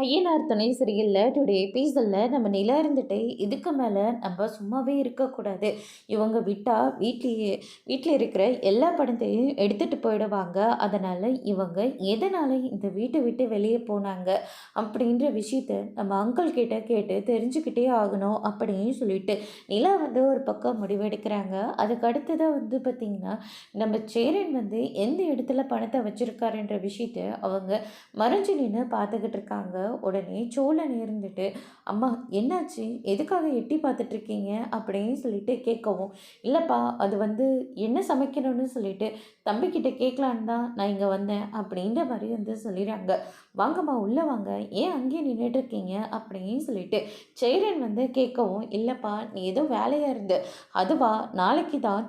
ஐயனார் துணை சரியில்ல டுடே எபிசோடில் நம்ம நிலா இருந்துட்டு இதுக்கு மேலே நம்ம சும்மாவே இருக்கக்கூடாது. இவங்க விட்டால் வீட்டில் இருக்கிற எல்லா பணத்தையும் எடுத்துகிட்டு போயிடுவாங்க. அதனால் இவங்க எதனால் இந்த வீட்டை விட்டு வெளியே போனாங்க அப்படின்ற விஷயத்த நம்ம அங்கிள் கிட்ட கேட்டு தெரிஞ்சுக்கிட்டே ஆகணும் அப்படின்னு சொல்லிட்டு நிலா வந்து ஒரு பக்கம் முடிவெடுக்கிறாங்க. அதுக்கு அடுத்ததாக வந்து பார்த்திங்கன்னா நம்ம சேரன் வந்து எந்த இடத்துல பணத்தை வச்சுருக்காருன்ற விஷயத்த அவங்க மறைஞ்சு நின்று பார்த்துக்கிட்டு இருக்காங்க. உடனே சோழன் இருந்துட்டு, "அம்மா என்னாச்சு? எதுக்காக எட்டி பார்த்துட்ருக்கீங்க?" அப்படின்னு சொல்லிட்டு கேட்கவும், "இல்லைப்பா அது வந்து என்ன சமைக்கணும்னு சொல்லிட்டு தம்பிக்கிட்ட கேட்கலான்னு தான் நான் இங்கே வந்தேன்." அப்படின்ற மாதிரி வந்து சொல்லிடுறாங்க. "வாங்கம்மா உள்ளே வாங்க, ஏன் அங்கேயே நின்றுட்டுருக்கீங்க?" அப்படின்னு சொல்லிட்டு சேரன் வந்து கேட்கவும், "இல்லைப்பா நீ ஏதோ வேலையாக இருந்த அதுவா நாளைக்கு தான்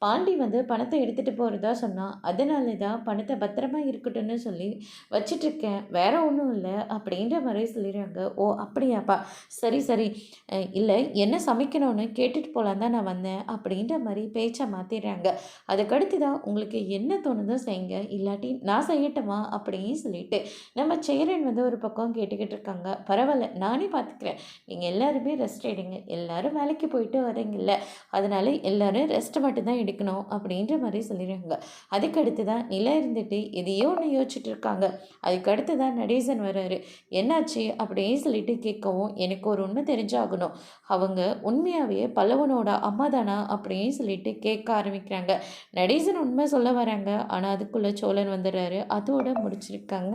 பாண்டி வந்து பணத்தை எடுத்துகிட்டு போகிறதா சொன்னான். அதனால தான் பணத்தை பத்திரமா இருக்கட்டும்னு சொல்லி வச்சிட்ருக்கேன், வேற ஒன்றும் இல்லை." அப்படின்ற மாதிரி சொல்லிடுறாங்க. "ஓ அப்படியாப்பா, சரி சரி, இல்லை என்ன சமைக்கணும்னு கேட்டுட்டு போகலான் தான் நான் வந்தேன்." அப்படின்ற மாதிரி பேச்சை மாற்றிடுறாங்க. அதுக்கடுத்து தான் உங்களுக்கு என்ன தோணுதோ செய்யுங்க, இல்லாட்டி நான் செய்யட்டுமா அப்படின்னு சொல்லிட்டு நம்ம சேரன் வந்து ஒரு பக்கம் கேட்டுக்கிட்டு இருக்காங்க. "பரவாயில்ல நானே பார்த்துக்கிறேன், நீங்கள் எல்லாருமே ரெஸ்ட் எடுங்க, எல்லாரும் வேலைக்கு போயிட்டு வரீங்கல்ல, அதனால எல்லாரும் ரெஸ்ட் மட்டும்தான் எடுக்கணும்." அப்படின்ற மாதிரி சொல்லிடுறாங்க. அதுக்கடுத்து தான் நிலா இருந்துட்டு எதையோ ஒன்று யோசிச்சுட்டு இருக்காங்க. அதுக்கடுத்து தான் நடேசன் வர்றாரு. "என்னாச்சு?" அப்படின்னு சொல்லிட்டு கேட்கவும், "எனக்கு ஒரு உண்மை தெரிஞ்சாகணும், அவங்க உண்மையாகவே பல்லவனோட அம்மா தானா?" அப்படின்னு சொல்லிட்டு கேட்க ஆரம்பிக்கிறாங்க. நடேசன் உண்மை சொல்ல வராங்க. ஆனால் அதுக்குள்ளே சோழன் வந்துடுறாரு. அதோட முடிச்சிருக்காங்க.